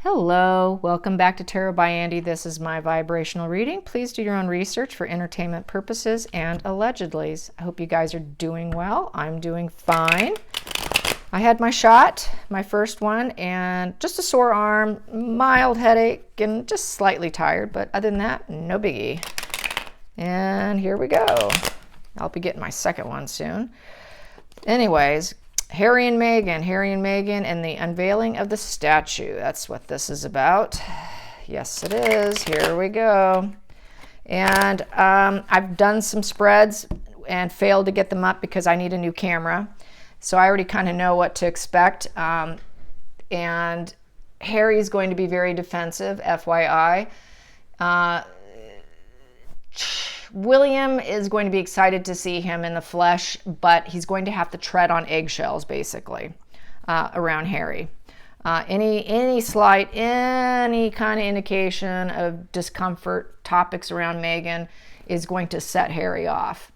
Hello, welcome back to Tarot by Andy. This is my vibrational reading. Please do your own research for entertainment purposes and allegedlys. I hope you guys are doing well. I'm doing fine. I had my shot, my first one, and just a sore arm, mild headache, and just slightly tired, but other than that, no biggie. And here we go. I'll be getting my second one soon. Anyways, Harry and Meghan, and the unveiling of the statue. That's what this is about. Yes, it is. Here we go. And I've done some spreads and failed to get them up because I need a new camera. So I already kind of know what to expect. And Harry's going to be very defensive, FYI. William is going to be excited to see him in the flesh, but he's going to have to tread on eggshells, basically, around Harry. Any kind of indication of discomfort, topics around Meghan is going to set Harry off.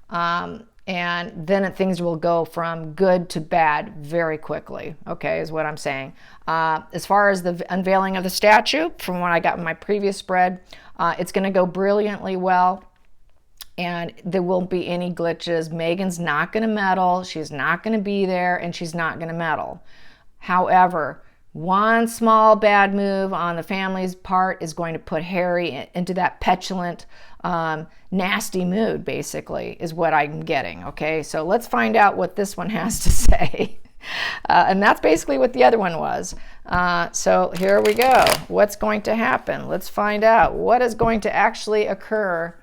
And then things will go from good to bad very quickly, okay, is what I'm saying. As far as the unveiling of the statue, from what I got in my previous spread, it's going to go brilliantly well. And there won't be any glitches. Meghan's not going to meddle. She's not going to be there, and she's not going to meddle. However, one small bad move on the family's part is going to put Harry into that petulant, nasty mood, basically, is what I'm getting. Okay, so let's find out what this one has to say. And that's basically what the other one was. So here we go. What's going to happen? Let's find out what is going to actually occur.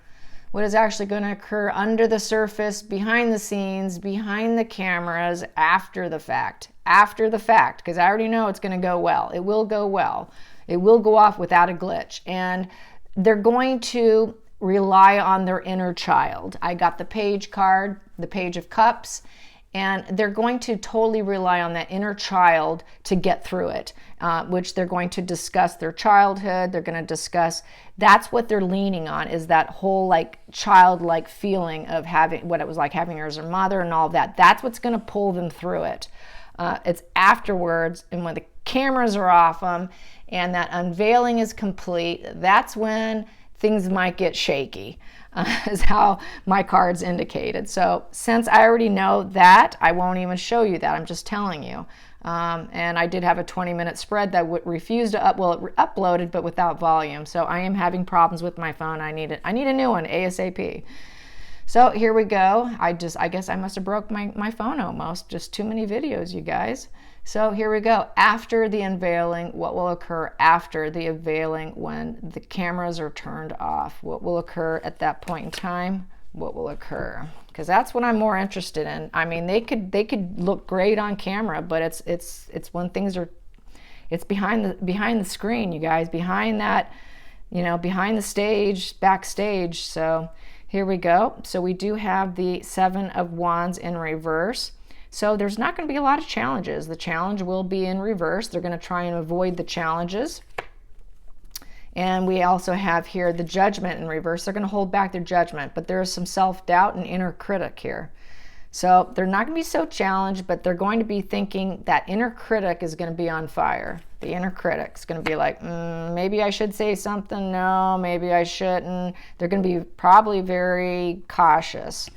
What is actually going to occur under the surface, behind the scenes, behind the cameras, after the fact. After the fact, because I already know it's going to go well. It will go well. It will go off without a glitch. And they're going to rely on their inner child. I got the page card, the Page of Cups, and they're going to totally rely on that inner child to get through it, which they're going to discuss their childhood. They're going to discuss, that's what they're leaning on, is that whole like childlike feeling of having what it was like having her as her mother and all of that. That's what's going to pull them through it. It's afterwards, and when the cameras are off them and that unveiling is complete, that's when things might get shaky, is how my cards indicated. So since I already know that, I won't even show you that. I'm just telling you. And I did have a 20-minute spread that refused to it uploaded, but without volume. So I am having problems with my phone. I need a new one ASAP. So here we go. I guess I must have broke my phone almost. Just too many videos, you guys. So here we go. After the unveiling, what will occur after the unveiling when the cameras are turned off? What will occur at that point in time? What will occur? Because that's what I'm more interested in. I mean, they could look great on camera, but it's when things are, it's behind the screen, you guys, behind that, behind the stage, backstage. So here we go. So we do have the Seven of Wands in reverse. So there's not going to be a lot of challenges. The challenge will be in reverse. They're going to try and avoid the challenges. And we also have here the Judgment in reverse. They're going to hold back their judgment, but there is some self-doubt and inner critic here. So they're not going to be so challenged, but they're going to be thinking that inner critic is going to be on fire. The inner critic's going to be like, maybe I should say something. No, maybe I shouldn't. They're going to be probably very cautious.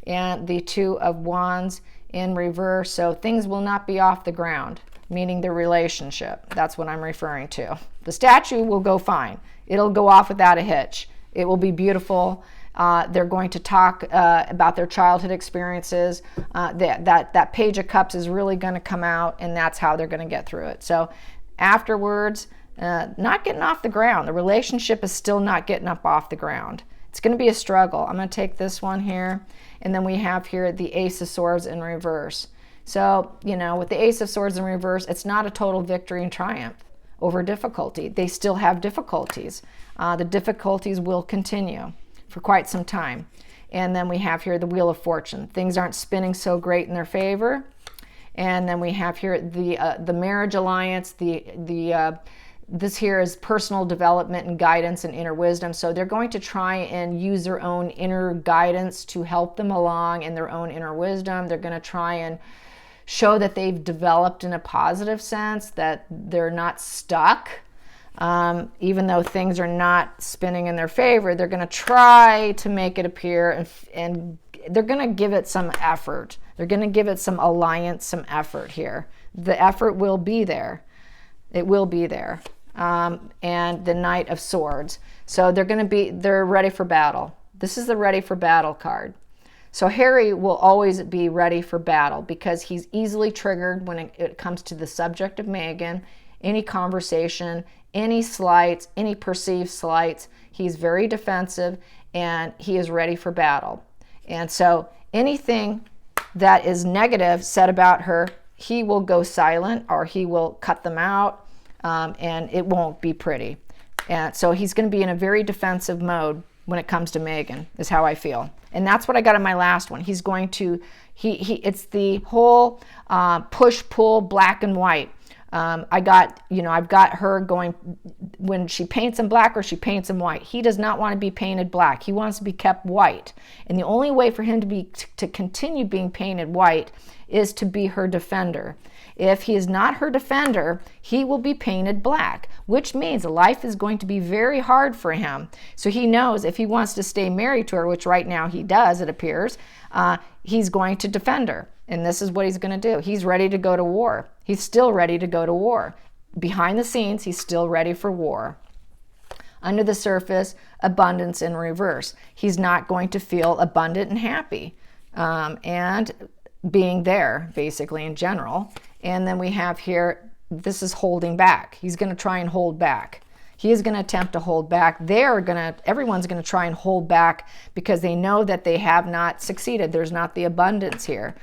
And the Two of Wands in reverse. So things will not be off the ground, meaning the relationship. That's what I'm referring to. The statue will go fine. It'll go off without a hitch. It will be beautiful. They're going to talk about their childhood experiences. That Page of Cups is really going to come out, and that's how they're going to get through it. So afterwards, not getting off the ground. The relationship is still not getting up off the ground. It's going to be a struggle. I'm going to take this one here, and then we have here the Ace of Swords in reverse. So, with the Ace of Swords in reverse, it's not a total victory and triumph over difficulty. They still have difficulties. The difficulties will continue for quite some time. And then we have here the Wheel of Fortune. Things aren't spinning so great in their favor. And then we have here the marriage alliance. This here is personal development and guidance and inner wisdom. So they're going to try and use their own inner guidance to help them along in their own inner wisdom. They're going to try and show that they've developed in a positive sense, that they're not stuck. Even though things are not spinning in their favor, they're going to try to make it appear, and they're going to give it some effort. They're going to give it some alliance, some effort here. The effort will be there. It will be there. And the Knight of Swords. So they're ready for battle. This is the ready for battle card. So Harry will always be ready for battle because he's easily triggered when it comes to the subject of Meghan, any conversation, any slights, any perceived slights. He's very defensive and he is ready for battle. And so anything that is negative said about her, he will go silent or he will cut them out, and it won't be pretty. And so he's going to be in a very defensive mode when it comes to Meghan, is how I feel. And that's what I got in my last one. He's going to, it's the whole push-pull, black and white. I've got her going, when she paints him black or she paints him white. He does not want to be painted black. He wants to be kept white. And the only way for him to continue being painted white is to be her defender. If he is not her defender, he will be painted black, which means life is going to be very hard for him. So he knows if he wants to stay married to her, which right now he does, it appears, he's going to defend her. And this is what he's going to do. He's ready to go to war. He's still ready to go to war. Behind the scenes, he's still ready for war. Under the surface, abundance in reverse. He's not going to feel abundant and happy. And being there, basically, in general. And then we have here, this is holding back. He's going to try and hold back. He is going to attempt to hold back. Everyone's going to try and hold back because they know that they have not succeeded. There's not the abundance here.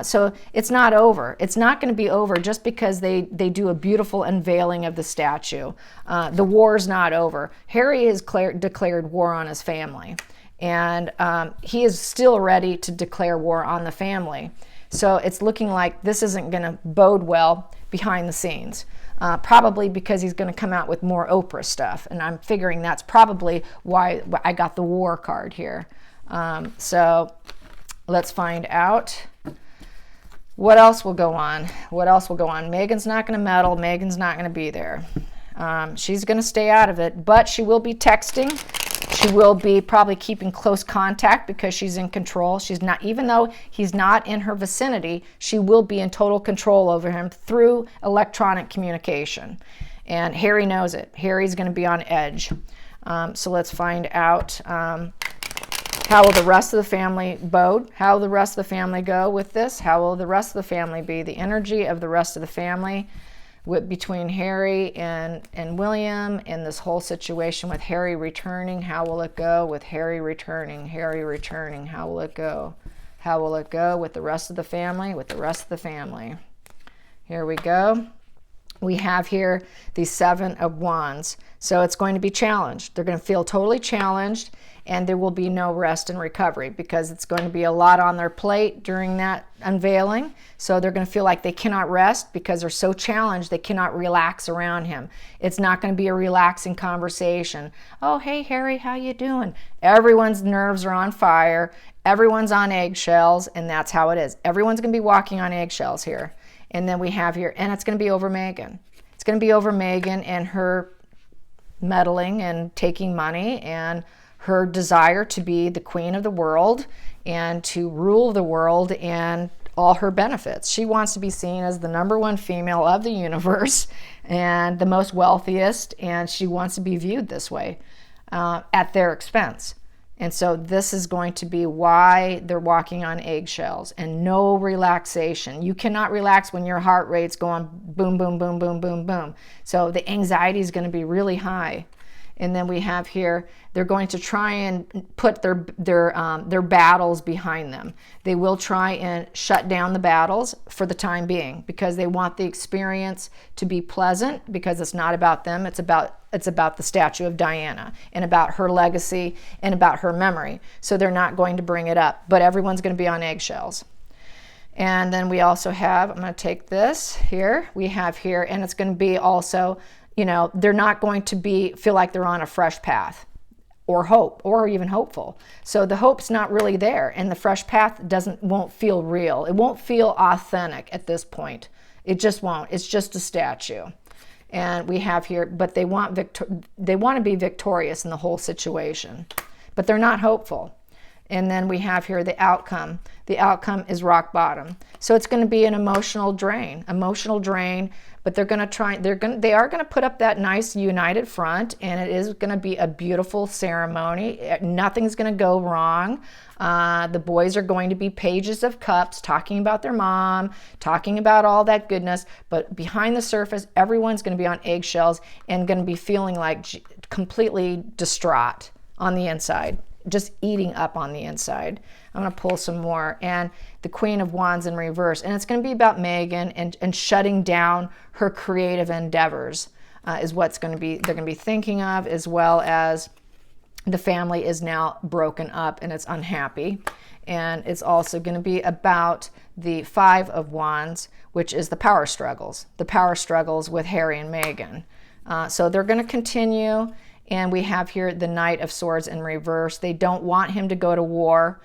So it's not over. It's not going to be over just because they do a beautiful unveiling of the statue. The war's not over. Harry has declared war on his family. And he is still ready to declare war on the family. So it's looking like this isn't going to bode well behind the scenes. Probably because he's going to come out with more Oprah stuff. And I'm figuring that's probably why I got the war card here. So let's find out. What else will go on? What else will go on? Meghan's not going to meddle. Meghan's not going to be there. She's going to stay out of it, but she will be texting. She will be probably keeping close contact because she's in control. She's not, even though he's not in her vicinity, she will be in total control over him through electronic communication. And Harry knows it. Harry's going to be on edge. So let's find out how will the rest of the family bode? How will the rest of the family go with this? How will the rest of the family be? The energy of the rest of the family between Harry and William in this whole situation with Harry returning. How will it go with Harry returning? Harry returning. How will it go? How will it go with the rest of the family? With the rest of the family. Here we go. We have here the Seven of Wands. So it's going to be challenged. They're going to feel totally challenged, and there will be no rest and recovery because it's going to be a lot on their plate during that unveiling. So they're going to feel like they cannot rest because they're so challenged they cannot relax around him. It's not going to be a relaxing conversation. Oh, hey, Harry, how you doing? Everyone's nerves are on fire. Everyone's on eggshells, and that's how it is. Everyone's going to be walking on eggshells here. And then we have here, and it's going to be over Meghan. It's going to be over Meghan and her meddling and taking money and her desire to be the queen of the world and to rule the world and all her benefits. She wants to be seen as the #1 female of the universe and the most wealthiest, and she wants to be viewed this way at their expense. And so this is going to be why they're walking on eggshells and no relaxation. You cannot relax when your heart rate's going boom, boom, boom, boom, boom, boom. So the anxiety is going to be really high. And then we have here, they're going to try and put their battles behind them. They will try and shut down the battles for the time being because they want the experience to be pleasant because it's not about them. It's about the statue of Diana and about her legacy and about her memory. So they're not going to bring it up, but everyone's going to be on eggshells. And then we also have, I'm going to take this here. We have here, and it's going to be also, they're not going to feel like they're on a fresh path. or hope, or even hopeful. So the hope's not really there, and the fresh path won't feel real. It won't feel authentic at this point. It just won't. It's just a statue. And we have here, but they want to be victorious in the whole situation, but they're not hopeful. And then we have here the outcome. The outcome is rock bottom. So it's going to be an emotional drain, but they are going to put up that nice united front, and it is going to be a beautiful ceremony. Nothing's going to go wrong. The boys are going to be pages of cups, talking about their mom, talking about all that goodness, but behind the surface, everyone's going to be on eggshells and going to be feeling like completely distraught on the inside, just eating up on the inside. I'm going to pull some more. And the Queen of Wands in reverse. And it's going to be about Megan and shutting down her creative endeavors is what's going to be, they're going to be thinking of, as well as the family is now broken up and it's unhappy. And it's also going to be about the Five of Wands, which is the power struggles with Harry and Meghan. So they're going to continue. And we have here the Knight of Swords in reverse. They don't want him to go to war.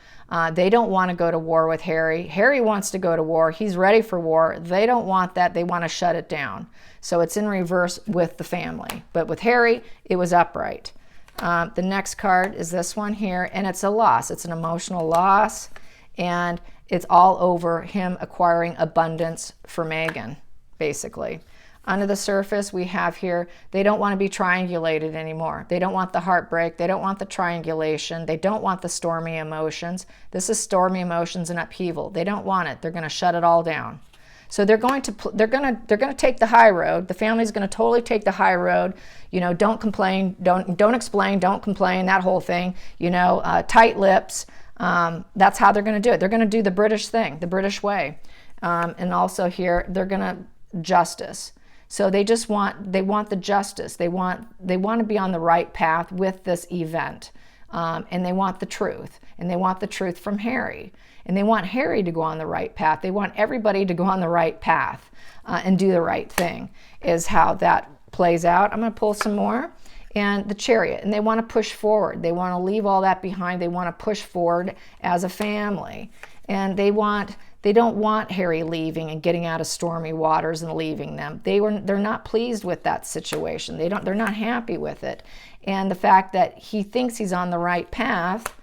They don't want to go to war with Harry. Harry wants to go to war. He's ready for war. They don't want that. They want to shut it down. So it's in reverse with the family. But with Harry, it was upright. The next card is this one here, and it's a loss. It's an emotional loss, and it's all over him acquiring abundance for Meghan, basically. Under the surface, we have here, they don't want to be triangulated anymore. They don't want the heartbreak. They don't want the triangulation. They don't want the stormy emotions. This is stormy emotions and upheaval. They don't want it. They're going to shut it all down. So they're going to take the high road. The family's going to totally take the high road. You know, don't complain, don't explain, don't complain, that whole thing. You know, tight lips. That's how they're going to do it. They're going to do the British thing, the British way. And also here, they're going to justice. So they want the justice. They want to be on the right path with this event. And they want the truth. And they want the truth from Harry. And they want Harry to go on the right path. They want everybody to go on the right path and do the right thing, is how that plays out. I'm going to pull some more. And the Chariot. And they want to push forward. They want to leave all that behind. They want to push forward as a family. And they don't want Harry leaving and getting out of stormy waters and leaving them. They're not pleased with that situation. They're not happy with it. And the fact that he thinks he's on the right path,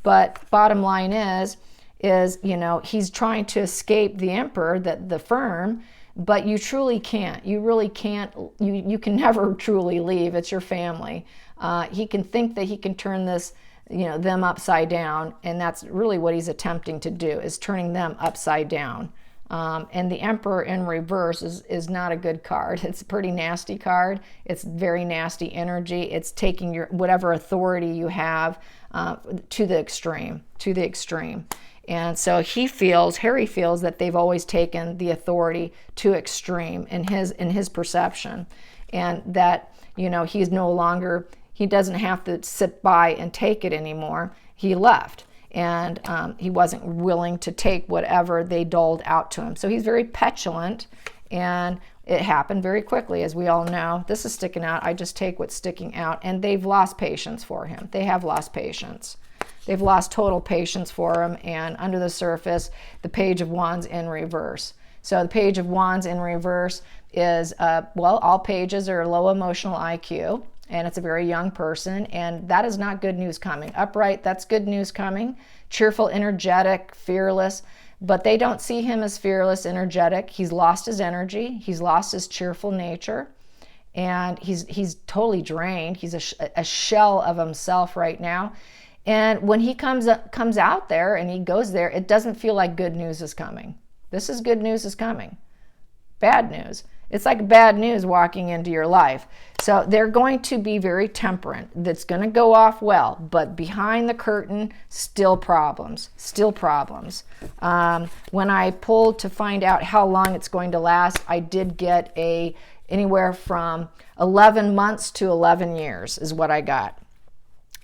but bottom line is, you know, he's trying to escape the emperor, the firm, but you truly can't. You really can't. You can never truly leave. It's your family. He can think that he can turn this, you know, them upside down, and that's really what he's attempting to do, is turning them upside down. And the Emperor in reverse is not a good card. It's a pretty nasty card. It's very nasty energy. It's taking your whatever authority you have to the extreme. And so Harry feels that they've always taken the authority to extreme in his perception, and that, you know, he doesn't have to sit by and take it anymore. He left, and he wasn't willing to take whatever they doled out to him. So he's very petulant, and it happened very quickly, as we all know. This is sticking out. I just take what's sticking out, and they've lost patience for him. They have lost patience. They've lost total patience for him, and under the surface, the Page of Wands in reverse. So the Page of Wands in reverse is, all pages are low emotional IQ, and it's a very young person, and that is not good news coming. Upright, that's good news coming. Cheerful, energetic, fearless, but they don't see him as fearless, energetic. He's lost his energy. He's lost his cheerful nature, and he's totally drained. He's a shell of himself right now. And when he comes out there and he goes there, it doesn't feel like good news is coming. This is good news is coming. Bad news. It's like bad news walking into your life. So they're going to be very temperate. That's going to go off well, but behind the curtain, still problems. When I pulled to find out how long it's going to last, I did get anywhere from 11 months to 11 years is what I got.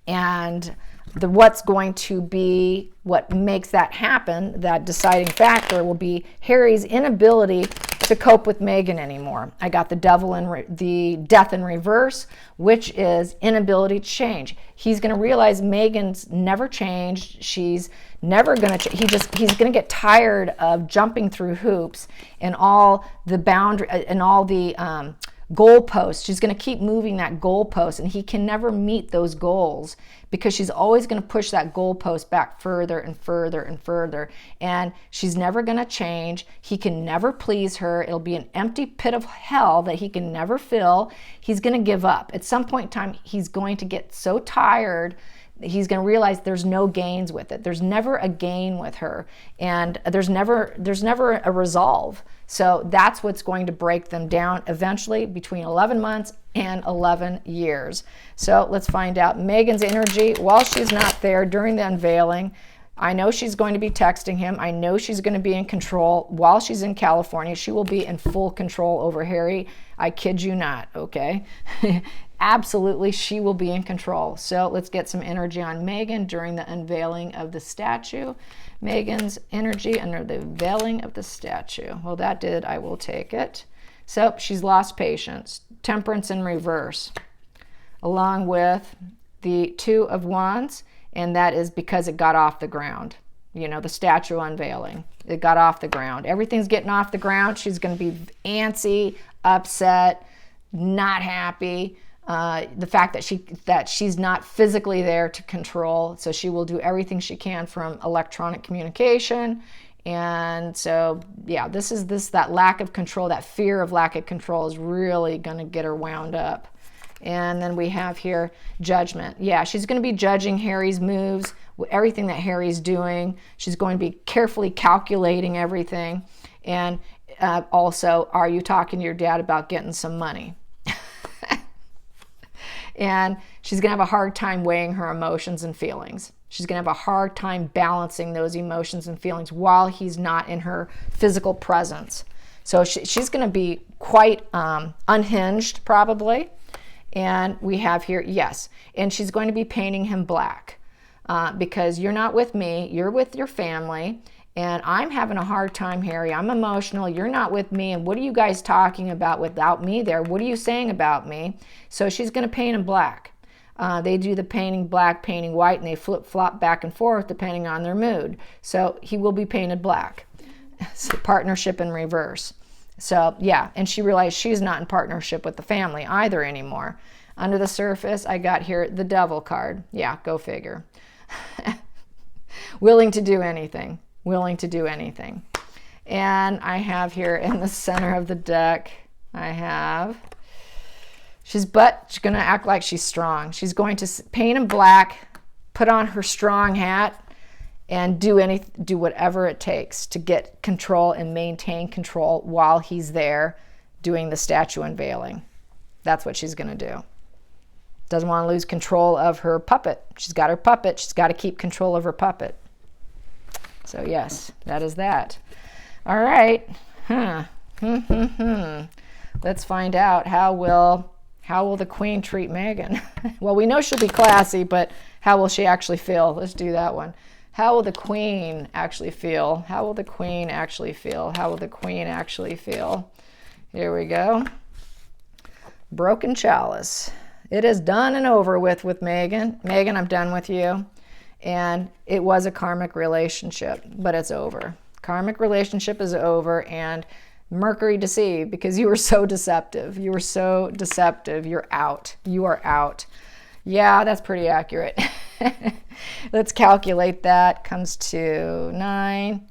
And what's going to be what makes that happen, that deciding factor, will be Harry's inability to cope with Megan anymore. I got the devil in the death in reverse, which is inability to change. He's going to realize Megan's never changed. She's never going to he's going to get tired of jumping through hoops and all the boundary and all the goalposts. She's going to keep moving that goalpost, and he can never meet those goals because she's always going to push that goalpost back further and further and further, and she's never going to change. He can never please her. It'll be an empty pit of hell that he can never fill. He's going to give up. At some point in time, he's going to get so tired, he's going to realize there's no gains with it. There's never a gain with her, and there's never a resolve. So that's what's going to break them down eventually, between 11 months and 11 years. So let's find out Megan's energy while she's not there during the unveiling. I know she's going to be texting him. I know she's going to be in control. While she's in California, she will be in full control over Harry. I kid you not, okay? Absolutely, she will be in control. So let's get some energy on Megan during the unveiling of the statue. Megan's energy under the unveiling of the statue. Well, that did. I will take it. So she's lost patience. Temperance in reverse, along with the Two of Wands, and that is because it got off the ground. You know, the statue unveiling. It got off the ground. Everything's getting off the ground. She's going to be antsy, upset, not happy. The fact that she's not physically there to control, so she will do everything she can from electronic communication. And so, yeah, that lack of control, that fear of lack of control is really going to get her wound up. And then we have here judgment. Yeah, she's going to be judging Harry's moves, everything that Harry's doing. She's going to be carefully calculating everything. And also, are you talking to your dad about getting some money? And she's going to have a hard time weighing her emotions and feelings. She's going to have a hard time balancing those emotions and feelings while he's not in her physical presence. So she's going to be quite unhinged, probably. And we have here, yes, and she's going to be painting him black because you're not with me, you're with your family. And I'm having a hard time, Harry. I'm emotional. You're not with me. And what are you guys talking about without me there? What are you saying about me? So she's going to paint him black. They do the painting black, painting white, and they flip-flop back and forth depending on their mood. So he will be painted black. So partnership in reverse. So, yeah, and she realized she's not in partnership with the family either anymore. Under the surface, I got here the devil card. Yeah, go figure. Willing to do anything. Willing to do anything. And I have here in the center of the deck, she's going to act like she's strong. She's going to paint in black, put on her strong hat, and do whatever it takes to get control and maintain control while he's there doing the statue unveiling. That's what she's going to do. Doesn't want to lose control of her puppet. She's got her puppet. She's got to keep control of her puppet. So yes, that is that. All right. Let's find out how will the Queen treat Megan? Well, we know she'll be classy, but how will she actually feel? Let's do that one. How will the Queen actually feel? How will the Queen actually feel? How will the Queen actually feel? Here we go. Broken chalice. It is done and over with Megan. Megan, I'm done with you. And it was a karmic relationship, but it's over. Karmic relationship is over, and Mercury deceived because you were so deceptive. You were so deceptive. You're out. You are out. Yeah, that's pretty accurate. Let's calculate that. Comes to 9,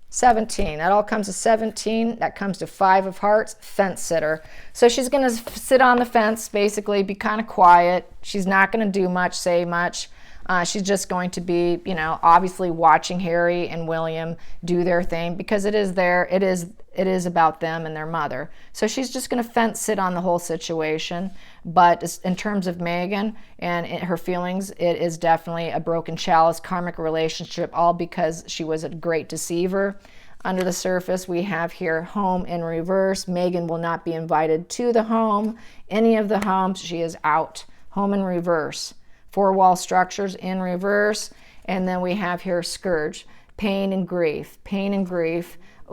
17. That all comes to 17. That comes to 5 of hearts, fence sitter. So she's going to sit on the fence, basically, be kind of quiet. She's not going to do much, say much. She's just going to be, obviously watching Harry and William do their thing because it is about them and their mother. So she's just going to fence sit on the whole situation. But in terms of Megan and her feelings, it is definitely a broken chalice, karmic relationship, all because she was a great deceiver. Under the surface, we have here home in reverse. Megan will not be invited to the home. Any of the homes, she is out. Home in reverse. 4-wall structures in reverse. And then we have here scourge, pain and grief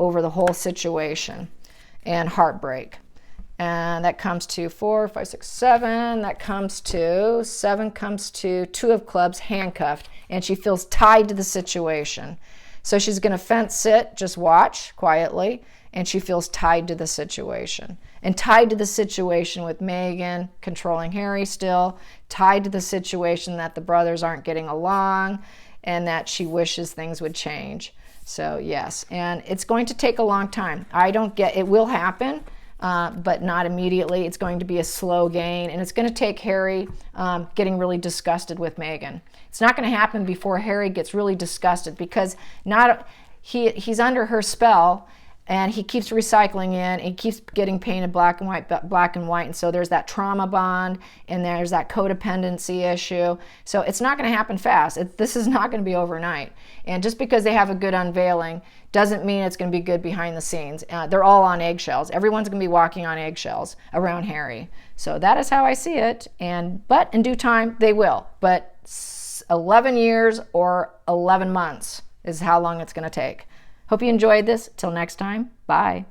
over the whole situation and heartbreak. And that comes to 4, 5, 6, 7. That comes to 7, comes to 2 of clubs, handcuffed, and she feels tied to the situation. So she's going to fence sit, just watch quietly, and she feels tied to the situation. And tied to the situation with Megan controlling Harry still, tied to the situation that the brothers aren't getting along, and that she wishes things would change. So yes, and it's going to take a long time. It will happen, but not immediately. It's going to be a slow gain, and it's going to take Harry getting really disgusted with Megan. It's not going to happen before Harry gets really disgusted, because he's under her spell, and he keeps recycling in, and he keeps getting painted black and white, and so there's that trauma bond, and there's that codependency issue. So it's not going to happen fast. This is not going to be overnight. And just because they have a good unveiling doesn't mean it's going to be good behind the scenes. They're all on eggshells. Everyone's going to be walking on eggshells around Harry. So that is how I see it. But in due time, they will. But 11 years or 11 months is how long it's going to take. Hope you enjoyed this. Till next time, bye.